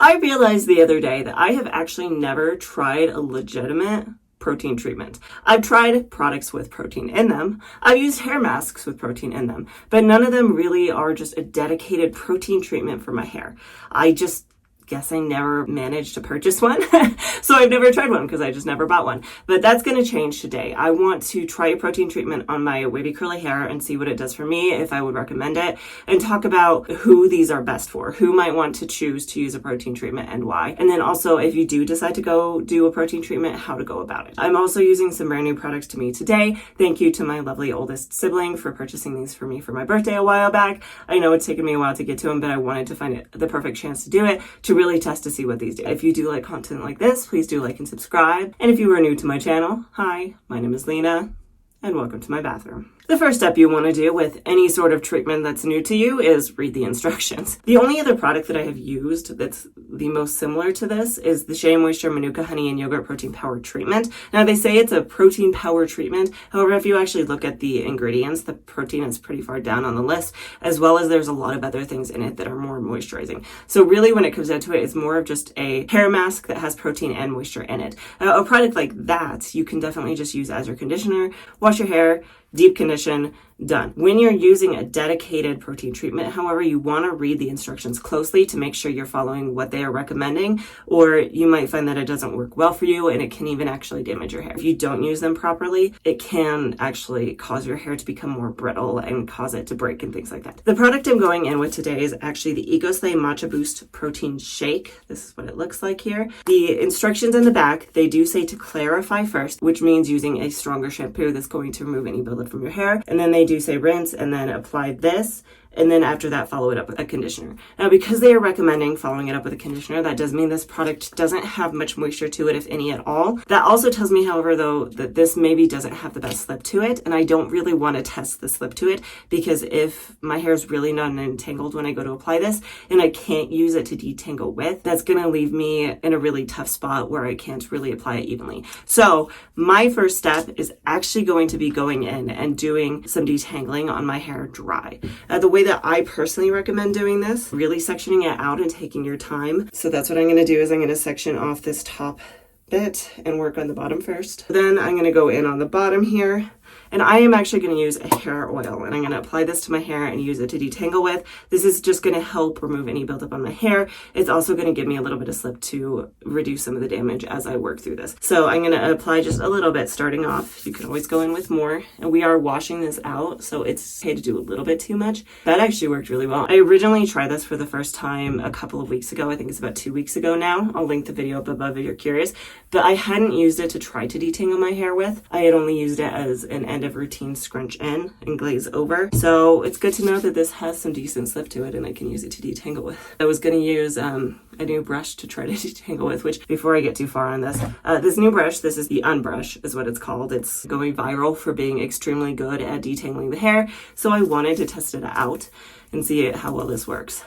I realized the other day that I have actually never tried a legitimate protein treatment. I've tried products with protein in them. I've used hair masks with protein in them, but none of them really are just a dedicated protein treatment for my hair. I just guess I never managed to purchase one. So I've never tried one because I just never bought one. But that's going to change today. I want to try a protein treatment on my wavy curly hair and see what it does for me, if I would recommend it, and talk about who these are best for, who might want to choose to use a protein treatment and why. And then also, if you do decide to go do a protein treatment, how to go about it. I'm also using some brand new products to me today. Thank you to my lovely oldest sibling for purchasing these for me for my birthday a while back. I know it's taken me a while to get to them, but I wanted to find the perfect chance to do it, to really test to see what these do. If you do like content like this, please do like and subscribe. And if you are new to my channel, hi, my name is Lena, and welcome to my bathroom. The first step you want to do with any sort of treatment that's new to you is read the instructions. The only other product that I have used that's the most similar to this is the Shea Moisture Manuka Honey and Yogurt Protein Power Treatment. Now they say it's a protein power treatment. However, if you actually look at the ingredients, the protein is pretty far down on the list, as well as there's a lot of other things in it that are more moisturizing. So really when it comes down to it, it's more of just a hair mask that has protein and moisture in it. A product like that, you can definitely just use as your conditioner, wash your hair, deep condition, done. When you're using a dedicated protein treatment, however, you want to read the instructions closely to make sure you're following what they are recommending, or you might find that it doesn't work well for you and it can even actually damage your hair. If you don't use them properly, it can actually cause your hair to become more brittle and cause it to break and things like that. The product I'm going in with today is actually the Ecoslay Matcha Boost Protein Shake. This is what it looks like here. The instructions in the back, they do say to clarify first, which means using a stronger shampoo that's going to remove any buildup from your hair. And then they do say rinse and then apply this, and then after that follow it up with a conditioner. Now because they are recommending following it up with a conditioner, that does mean this product doesn't have much moisture to it, if any at all. That also tells me, however, though, that this maybe doesn't have the best slip to it, and I don't really want to test the slip to it, because if my hair is really not entangled when I go to apply this and I can't use it to detangle with, that's going to leave me in a really tough spot where I can't really apply it evenly. So my first step is actually going to be going in and doing some detangling on my hair dry. The way that I personally recommend doing this, really sectioning it out and taking your time. So that's what I'm going to do, is I'm going to section off this top bit and work on the bottom first. Then I'm going to go in on the bottom here. And I am actually going to use a hair oil, and I'm going to apply this to my hair and use it to detangle with. This is just going to help remove any buildup on my hair. It's also going to give me a little bit of slip to reduce some of the damage as I work through this. So I'm going to apply just a little bit starting off. You can always go in with more. And we are washing this out, so it's okay to do a little bit too much. That actually worked really well. I originally tried this for the first time a couple of weeks ago. I think it's about 2 weeks ago now. I'll link the video up above if you're curious. But I hadn't used it to try to detangle my hair with. I had only used it as an end of routine scrunch in and glaze over. So it's good to know that this has some decent slip to it and I can use it to detangle with. I was going to use a new brush to try to detangle with, which before I get too far on this, this new brush, this is the Unbrush is what it's called. It's going viral for being extremely good at detangling the hair. So I wanted to test it out and see how well this works.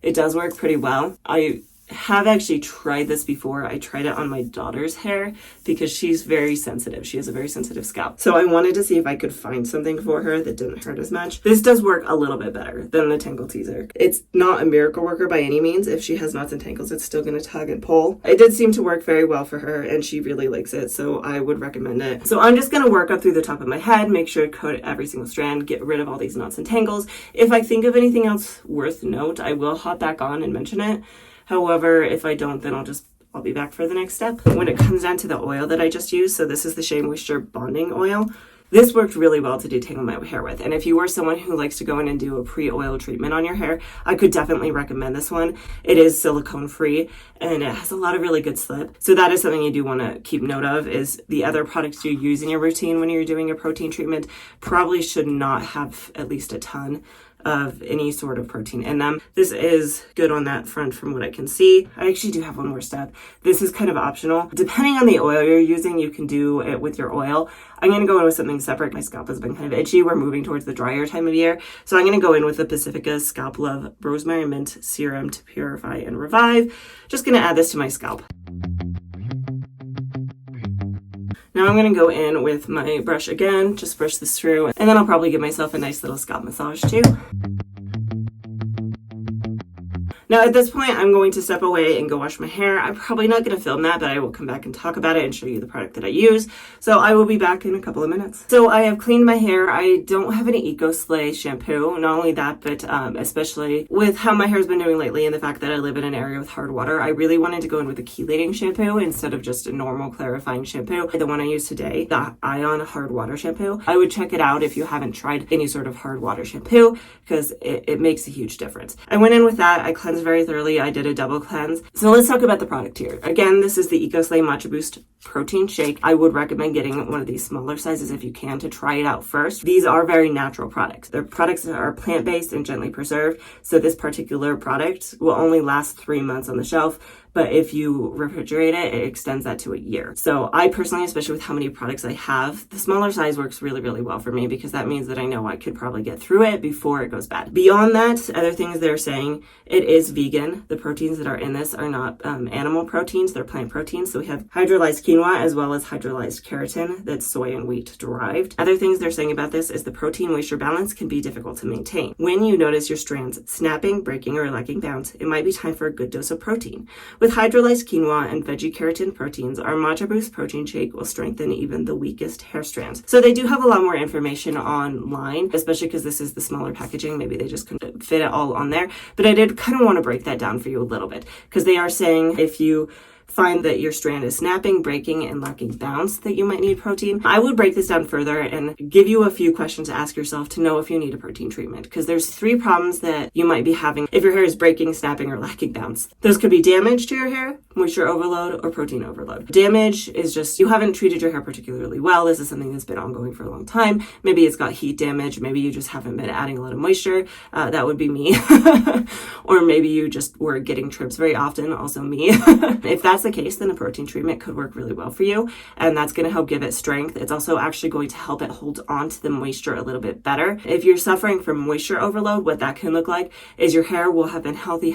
It does work pretty well. I have actually tried this before. I tried it on my daughter's hair because she's very sensitive. She has a very sensitive scalp. So I wanted to see if I could find something for her that didn't hurt as much. This does work a little bit better than the Tangle Teaser. It's not a miracle worker by any means. If she has knots and tangles, it's still going to tug and pull. It did seem to work very well for her and she really likes it, so I would recommend it. So I'm just going to work up through the top of my head, make sure to coat every single strand, get rid of all these knots and tangles. If I think of anything else worth note, I will hop back on and mention it. However, if I don't, then I'll be back for the next step. When it comes down to the oil that I just used, so this is the Shea Moisture Bonding Oil. This worked really well to detangle my hair with. And if you are someone who likes to go in and do a pre-oil treatment on your hair, I could definitely recommend this one. It is silicone free and it has a lot of really good slip. So that is something you do want to keep note of, is the other products you use in your routine when you're doing a protein treatment probably should not have at least a ton of any sort of protein in them. This is good on that front from what I can see. I actually do have one more step. This is kind of optional. Depending on the oil you're using, you can do it with your oil. I'm going to go in with something separate. My scalp has been kind of itchy. We're moving towards the drier time of year. So I'm going to go in with the Pacifica Scalp Love Rosemary Mint Serum to Purify and Revive. Just going to add this to my scalp. Now I'm going to go in with my brush again, just brush this through, and then I'll probably give myself a nice little scalp massage too. Now at this point, I'm going to step away and go wash my hair. I'm probably not going to film that, but I will come back and talk about it and show you the product that I use. So I will be back in a couple of minutes. So I have cleaned my hair. I don't have any Ecoslay shampoo. Not only that, but especially with how my hair's been doing lately and the fact that I live in an area with hard water, I really wanted to go in with a chelating shampoo instead of just a normal clarifying shampoo. The one I use today, the Ion Hard Water Shampoo. I would check it out if you haven't tried any sort of hard water shampoo because it makes a huge difference. I went in with that. I cleansed very thoroughly. I did a double cleanse. So let's talk about the product here. Again, this is the Ecoslay Matcha Boost Protein Shake. I would recommend getting one of these smaller sizes if you can to try it out first. These are very natural products. Their products are plant-based and gently preserved. So this particular product will only last 3 months on the shelf. But if you refrigerate it, it extends that to a year. So I personally, especially with how many products I have, the smaller size works really, really well for me because that means that I know I could probably get through it before it goes bad. Beyond that, other things they're saying, it is vegan. The proteins that are in this are not animal proteins, they're plant proteins. So we have hydrolyzed quinoa as well as hydrolyzed keratin that's soy and wheat derived. Other things they're saying about this is the protein moisture balance can be difficult to maintain. When you notice your strands snapping, breaking, or lacking bounce, it might be time for a good dose of protein. With hydrolyzed quinoa and veggie keratin proteins, our Matcha Boost protein shake will strengthen even the weakest hair strands. So they do have a lot more information online, especially because this is the smaller packaging. Maybe they just couldn't fit it all on there. But I did kind of want to break that down for you a little bit because they are saying if you find that your strand is snapping, breaking, and lacking bounce, that you might need protein. I would break this down further and give you a few questions to ask yourself to know if you need a protein treatment, because there's 3 problems that you might be having if your hair is breaking, snapping, or lacking bounce. Those could be damage to your hair, moisture overload, or protein overload. Damage is just you haven't treated your hair particularly well. This is something that's been ongoing for a long time. Maybe it's got heat damage. Maybe you just haven't been adding a lot of moisture. That would be me. Or maybe you just were getting trips very often, also me. If that's the case, then a protein treatment could work really well for you, and that's going to help give it strength. It's also actually going to help it hold on to the moisture a little bit better. If you're suffering from moisture overload, what that can look like is your hair will have been healthy,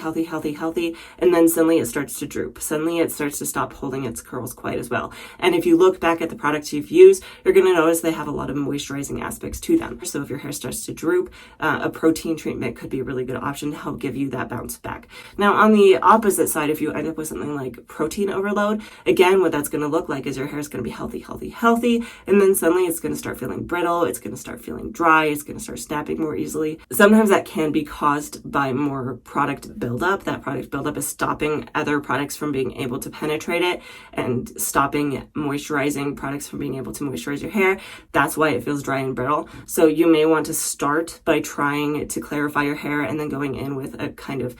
and then suddenly it starts to droop. Suddenly it starts to stop holding its curls quite as well. And if you look back at the products you've used, you're going to notice they have a lot of moisturizing aspects to them. So if your hair starts to droop, a protein treatment could be a really good option to help give you that bounce back. Now, on the opposite side, if you end up with something like protein overload, again, what that's going to look like is your hair is going to be healthy, and then suddenly it's going to start feeling brittle, it's going to start feeling dry, it's going to start snapping more easily. Sometimes that can be caused by more product buildup. That product buildup is stopping other products from being able to penetrate it and stopping moisturizing products from being able to moisturize your hair. That's why it feels dry and brittle. So you may want to start by trying to clarify your hair and then going in with a kind of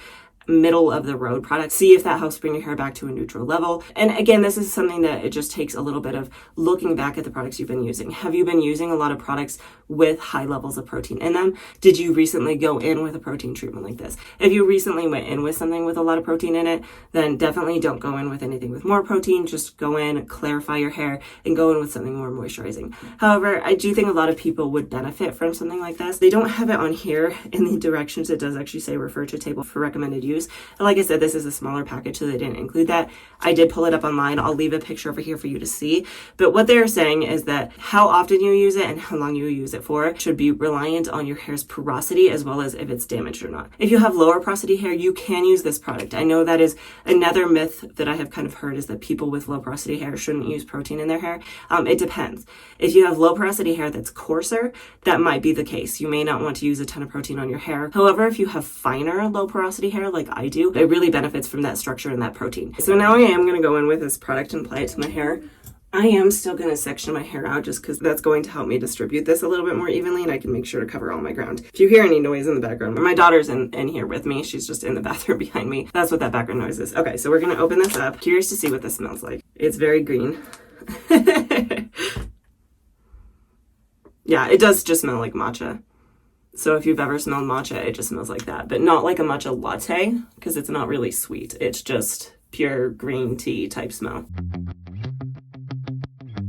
middle of the road product. See if that helps bring your hair back to a neutral level. And again, this is something that it just takes a little bit of looking back at the products you've been using. Have you been using a lot of products with high levels of protein in them? Did you recently go in with a protein treatment like this? If you recently went in with something with a lot of protein in it, then definitely don't go in with anything with more protein. Just go in, clarify your hair, and go in with something more moisturizing. However, I do think a lot of people would benefit from something like this. They don't have it on here in the directions. It does actually say refer to table for recommended use. And like I said, this is a smaller package, so they didn't include that. I did pull it up online. I'll leave a picture over here for you to see. But what they're saying is that how often you use it and how long you use it for should be reliant on your hair's porosity as well as if it's damaged or not. If you have lower porosity hair, you can use this product. I know that is another myth that I have kind of heard, is that people with low porosity hair shouldn't use protein in their hair. It depends. If you have low porosity hair that's coarser, that might be the case. You may not want to use a ton of protein on your hair. However, if you have finer low porosity hair like I do, it really benefits from that structure and that protein. So now I am going to go in with this product and apply it to my hair. I am still going to section my hair out just because that's going to help me distribute this a little bit more evenly, and I can make sure to cover all my ground. If you hear any noise in the background, my daughter's in here with me. She's just in the bathroom behind me. That's what that background noise is. Okay, so we're going to open this up. Curious to see what this smells like. It's very green. Yeah, it does just smell like matcha. So if you've ever smelled matcha, it just smells like that, but not like a matcha latte because it's not really sweet. It's just pure green tea type smell.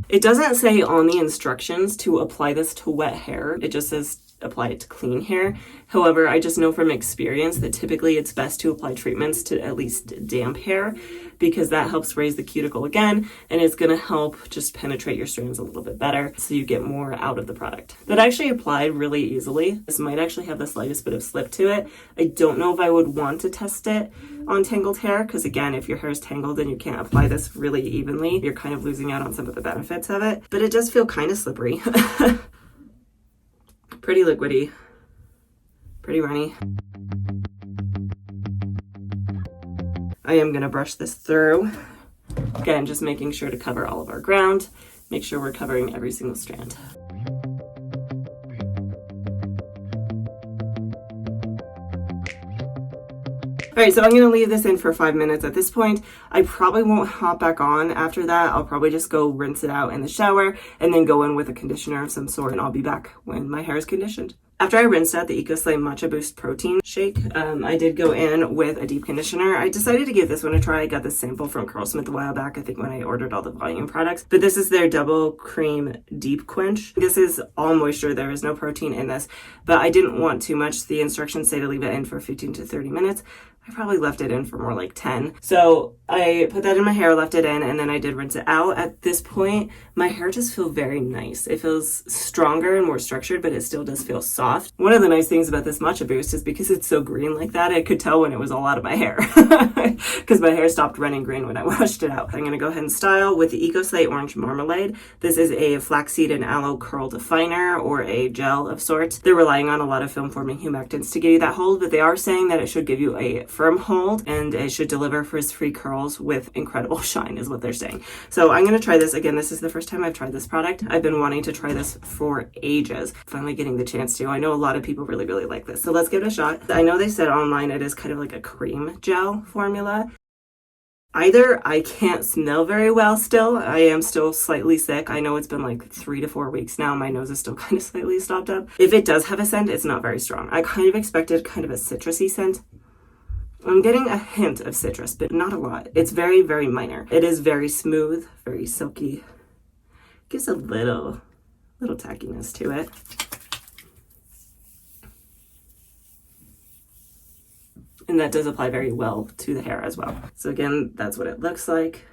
It doesn't say on the instructions to apply this to wet hair. It just says apply it to clean hair. However, I just know from experience that typically it's best to apply treatments to at least damp hair, because that helps raise the cuticle again, and it's going to help just penetrate your strands a little bit better so you get more out of the product. That actually applied really easily. This might actually have the slightest bit of slip to it. I don't know if I would want to test it on tangled hair, because again, if your hair is tangled and you can't apply this really evenly, you're kind of losing out on some of the benefits of it. But it does feel kind of slippery. Pretty liquidy, pretty runny. I am going to brush this through. Again, just making sure to cover all of our ground. Make sure we're covering every single strand. All right, so I'm gonna leave this in for 5 minutes at this point. I probably won't hop back on after that. I'll probably just go rinse it out in the shower and then go in with a conditioner of some sort, and I'll be back when my hair is conditioned. After I rinsed out the Ecoslay Matcha Boost Protein Shake, I did go in with a deep conditioner. I decided to give this one a try. I got this sample from Curlsmith a while back, I think when I ordered all the volume products. But this is their Double Cream Deep Quench. This is all moisture. There is no protein in this, but I didn't want too much. The instructions say to leave it in for 15 to 30 minutes. I probably left it in for more like 10. So I put that in my hair, left it in, and then I did rinse it out. At this point, my hair just feels very nice. It feels stronger and more structured, but it still does feel soft. One of the nice things about this Matcha Boost is because it's so green like that, I could tell when it was all out of my hair because my hair stopped running green when I washed it out. I'm gonna go ahead and style with the Ecoslay Orange Marmalade. This is a flaxseed and aloe curl definer, or a gel of sorts. They're relying on a lot of film forming humectants to give you that hold, but they are saying that it should give you a firm hold and it should deliver frizz-free curls with incredible shine, is what they're saying. So I'm going to try this again. This is the first time I've tried this product. I've been wanting to try this for ages, finally getting the chance to. I know a lot of people really like this, so let's give it a shot. I know they said online it is kind of like a cream gel formula. Either I can't smell very well still. I am still slightly sick. I know it's been like 3 to 4 weeks now. My nose is still kind of slightly stopped up. If it does have a scent, it's not very strong. I kind of expected kind of a citrusy scent. I'm getting a hint of citrus, but not a lot. It's very minor. It is very smooth, very silky. Gives a little tackiness to it. And that does apply very well to the hair as well. So again, that's what it looks like.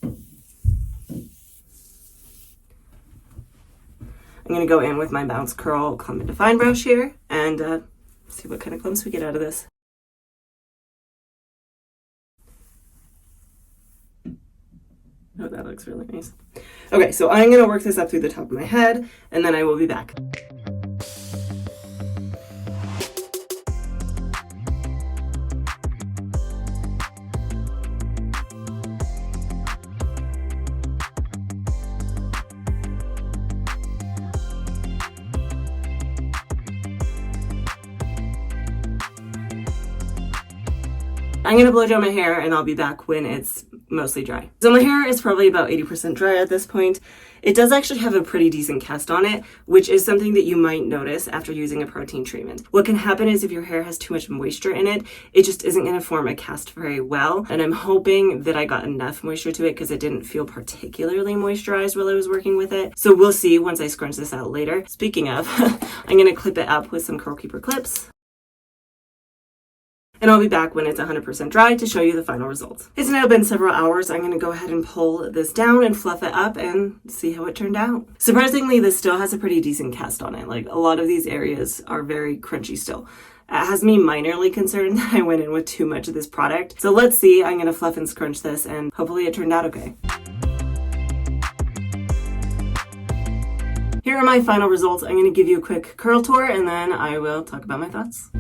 I'm going to go in with my Bounce Curl Clump and Define brush here and see what kind of clumps we get out of this. Oh, that looks really nice. Okay, so I'm going to work this up through the top of my head, and then I will be back. I'm going to blow dry my hair and I'll be back when it's mostly dry. So my hair is probably about 80% dry at this point. It does actually have a pretty decent cast on it, which is something that you might notice after using a protein treatment. What can happen is if your hair has too much moisture in it, it just isn't going to form a cast very well. And I'm hoping that I got enough moisture to it because it didn't feel particularly moisturized while I was working with it. So we'll see once I scrunch this out later. Speaking of, I'm going to clip it up with some Curl Keeper clips. And I'll be back when it's 100% dry to show you the final results. It's now been several hours. I'm going to go ahead and pull this down and fluff it up and see how it turned out. Surprisingly, this still has a pretty decent cast on it. Like, a lot of these areas are very crunchy still. It has me minorly concerned that I went in with too much of this product. So let's see. I'm going to fluff and scrunch this and hopefully it turned out okay. Here are my final results. I'm going to give you a quick curl tour and then I will talk about my thoughts.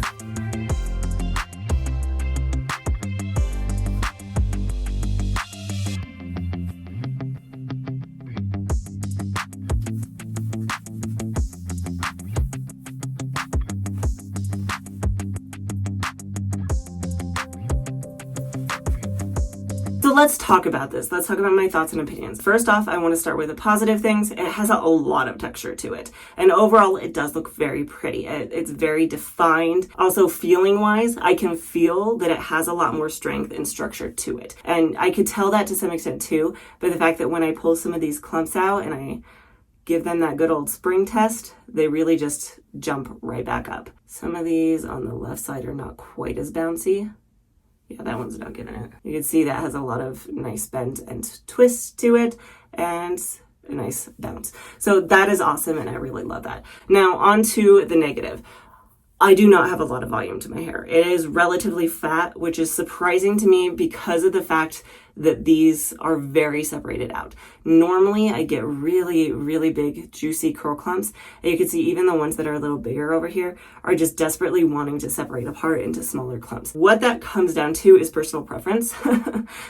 So let's talk about this. Let's talk about my thoughts and opinions. First off, I want to start with the positive things. It has a lot of texture to it. And overall, it does look very pretty. It's very defined. Also, feeling wise, I can feel that it has a lot more strength and structure to it. And I could tell that to some extent too, by the fact that when I pull some of these clumps out and I give them that good old spring test, they really just jump right back up. Some of these on the left side are not quite as bouncy. Yeah, that one's not giving it. You can see that has a lot of nice bend and twist to it and a nice bounce. So that is awesome and I really love that. Now on to the negative. I do not have a lot of volume to my hair. It is relatively fat, which is surprising to me because of the fact that these are very separated out. Normally I get really, really big, juicy curl clumps. And you can see even the ones that are a little bigger over here are just desperately wanting to separate apart into smaller clumps. What that comes down to is personal preference.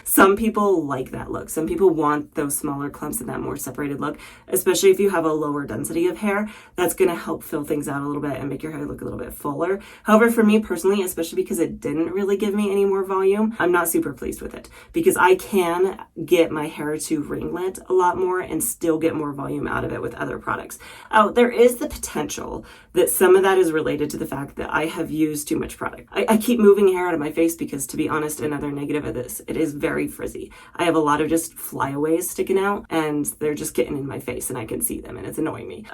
Some people like that look. Some people want those smaller clumps and that more separated look, especially if you have a lower density of hair. That's gonna help fill things out a little bit and make your hair look a little bit fuller. However, for me personally, especially because it didn't really give me any more volume, I'm not super pleased with it because I can get my hair to ringlet a lot more and still get more volume out of it with other products. There is the potential that some of that is related to the fact that I have used too much product. I keep moving hair out of my face because, to be honest, another negative of this, it is very frizzy. I have a lot of just flyaways sticking out and they're just getting in my face and I can see them and it's annoying me.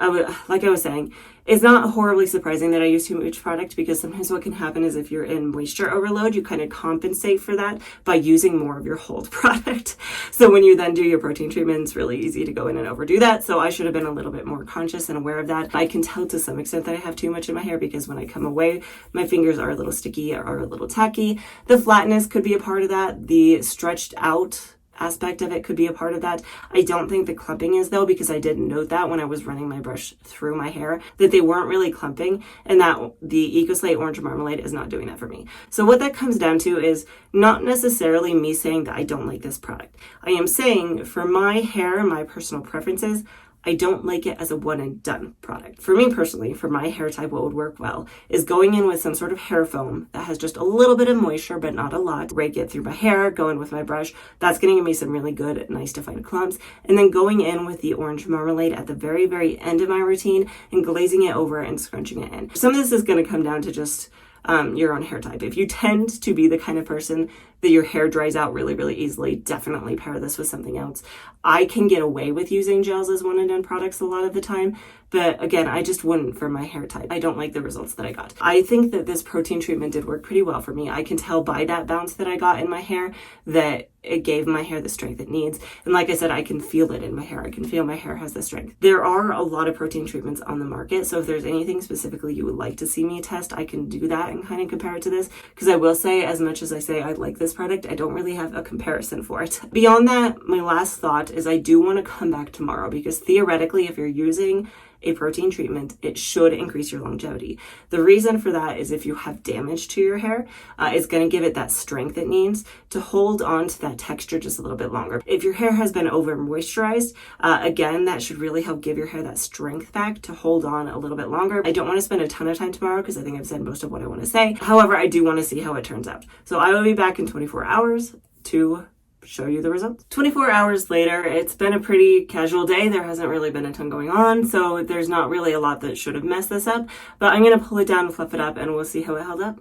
Like I was saying, it's not horribly surprising that I use too much product because sometimes what can happen is if you're in moisture overload, you kind of compensate for that by using more of your hold product. So when you then do your protein treatment, it's really easy to go in and overdo that. So I should have been a little bit more conscious and aware of that. I can tell to some extent that I have too much in my hair because when I come away, my fingers are a little sticky or a little tacky. The flatness could be a part of that. The stretched out aspect of it could be a part of that. I don't think the clumping is though, because I did note that when I was running my brush through my hair that they weren't really clumping and that the Ecoslay Orange Marmalade is not doing that for me. So what that comes down to is not necessarily me saying that I don't like this product. I am saying for my hair, my personal preferences, I don't like it as a one and done product. For me personally, for my hair type, what would work well is going in with some sort of hair foam that has just a little bit of moisture, but not a lot. Rake it through my hair, go in with my brush. That's gonna give me some really good, nice defined clumps. And then going in with the Orange Marmalade at the very, very end of my routine and glazing it over and scrunching it in. Some of this is gonna come down to just your own hair type. If you tend to be the kind of person that your hair dries out really, really easily, definitely pair this with something else. I can get away with using gels as one and done products a lot of the time, but again, I just wouldn't for my hair type. I don't like the results that I got. I think that this protein treatment did work pretty well for me. I can tell by that bounce that I got in my hair that it gave my hair the strength it needs. And like I said, I can feel it in my hair. I can feel my hair has the strength. There are a lot of protein treatments on the market. So if there's anything specifically you would like to see me test, I can do that and kind of compare it to this. Because I will say, as much as I say I like this product, I don't really have a comparison for it. Beyond that, my last thought is I do want to come back tomorrow because theoretically, if you're using a protein treatment, it should increase your longevity. The reason for that is if you have damage to your hair, it's going to give it that strength it needs to hold on to that texture just a little bit longer. If your hair has been over moisturized, again, that should really help give your hair that strength back to hold on a little bit longer. I don't want to spend a ton of time tomorrow because I think I've said most of what I want to say. However, I do want to see how it turns out. So I will be back in 24 hours to show you the results. 24 hours later, it's been a pretty casual day. There hasn't really been a ton going on, so there's not really a lot that should have messed this up, but I'm gonna pull it down and fluff it up and we'll see how it held up.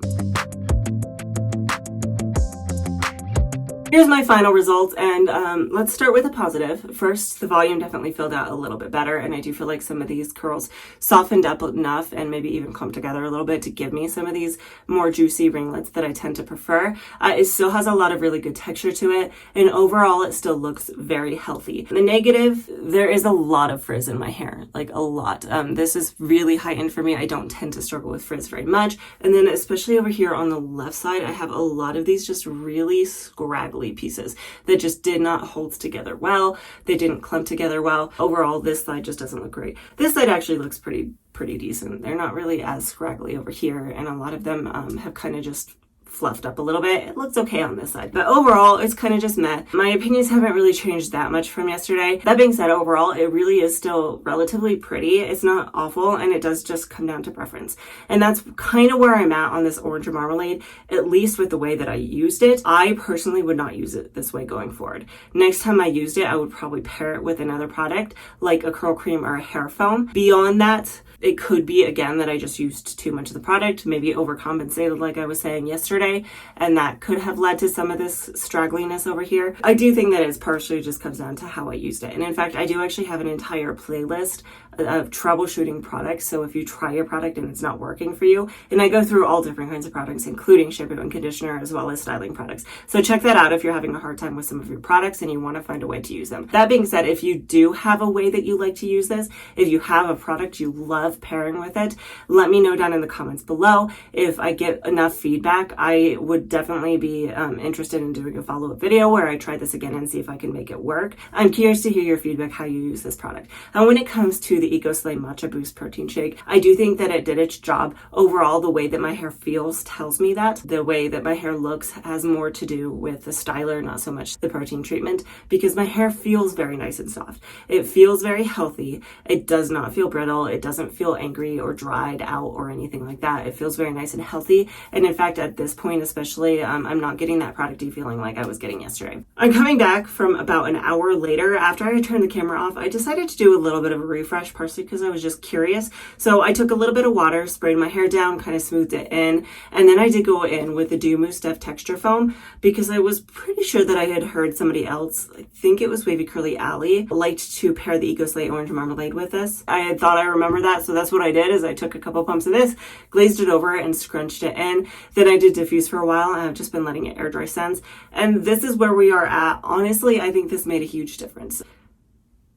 Here's my final results, and let's start with a positive. First, the volume definitely filled out a little bit better, and I do feel like some of these curls softened up enough and maybe even clumped together a little bit to give me some of these more juicy ringlets that I tend to prefer. It still has a lot of really good texture to it, and overall it still looks very healthy. The negative, there is a lot of frizz in my hair, like a lot. This is really heightened for me. I don't tend to struggle with frizz very much, and then especially over here on the left side, I have a lot of these just really scraggly pieces that just did not hold together well. They didn't clump together well. Overall, this side just doesn't look great. This side actually looks pretty decent. They're not really as scraggly over here, and a lot of them have kind of just fluffed up a little bit. It looks okay on this side, but overall it's kind of just meh. My opinions haven't really changed that much from yesterday. That being said, overall it really is still relatively pretty. It's not awful, and it does just come down to preference, and that's kind of where I'm at on this Orange Marmalade, at least with the way that I used it. I personally would not use it this way going forward. Next time I used it, I would probably pair it with another product like a curl cream or a hair foam. Beyond that, It could be, again, that I just used too much of the product, maybe overcompensated like I was saying yesterday, and that could have led to some of this straggliness over here. I do think that it's partially just comes down to how I used it. And in fact, I do actually have an entire playlist of troubleshooting products. So if you try your product and it's not working for you, and I go through all different kinds of products, including shampoo and conditioner, as well as styling products. So check that out if you're having a hard time with some of your products and you want to find a way to use them. That being said, if you do have a way that you like to use this, if you have a product you love pairing with it, let me know down in the comments below. If I get enough feedback, I would definitely be interested in doing a follow-up video where I try this again and see if I can make it work. I'm curious to hear your feedback, how you use this product. And when it comes to the Ecoslay Matcha Boost Protein Shake, I do think that it did its job. Overall, the way that my hair feels tells me that. The way that my hair looks has more to do with the styler, not so much the protein treatment, because my hair feels very nice and soft. It feels very healthy. It does not feel brittle. It doesn't feel angry or dried out or anything like that. It feels very nice and healthy. And in fact, at this point especially, I'm not getting that producty feeling like I was getting yesterday. I'm coming back from about an hour later. After I turned the camera off, I decided to do a little bit of a refresh, partially because I was just curious. So I took a little bit of water, sprayed my hair down, kind of smoothed it in, and then I did go in with the Dew Mousse Stuff Texture Foam because I was pretty sure that I had heard somebody else, I think it was Wavy Curly Alley, liked to pair the Ecoslay Orange Marmalade with this. I had thought I remember that, so that's what I did is I took a couple pumps of this, glazed it over and scrunched it in. Then I did diffuse for a while and I've just been letting it air dry since. And this is where we are at. Honestly, I think this made a huge difference.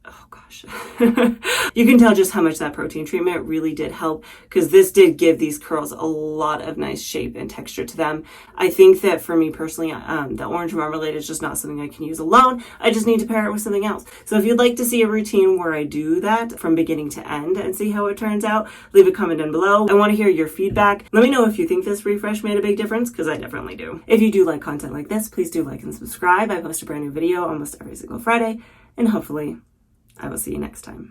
Oh gosh. You can tell just how much that protein treatment really did help, because this did give these curls a lot of nice shape and texture to them. I think that for me personally, the orange marmalade is just not something I can use alone. I just need to pair it with something else. So if you'd like to see a routine where I do that from beginning to end and see how it turns out, leave a comment down below. I want to hear your feedback. Let me know if you think this refresh made a big difference, because I definitely do. If you do like content like this, please do like and subscribe. I post a brand new video almost every single Friday, and hopefully I will see you next time.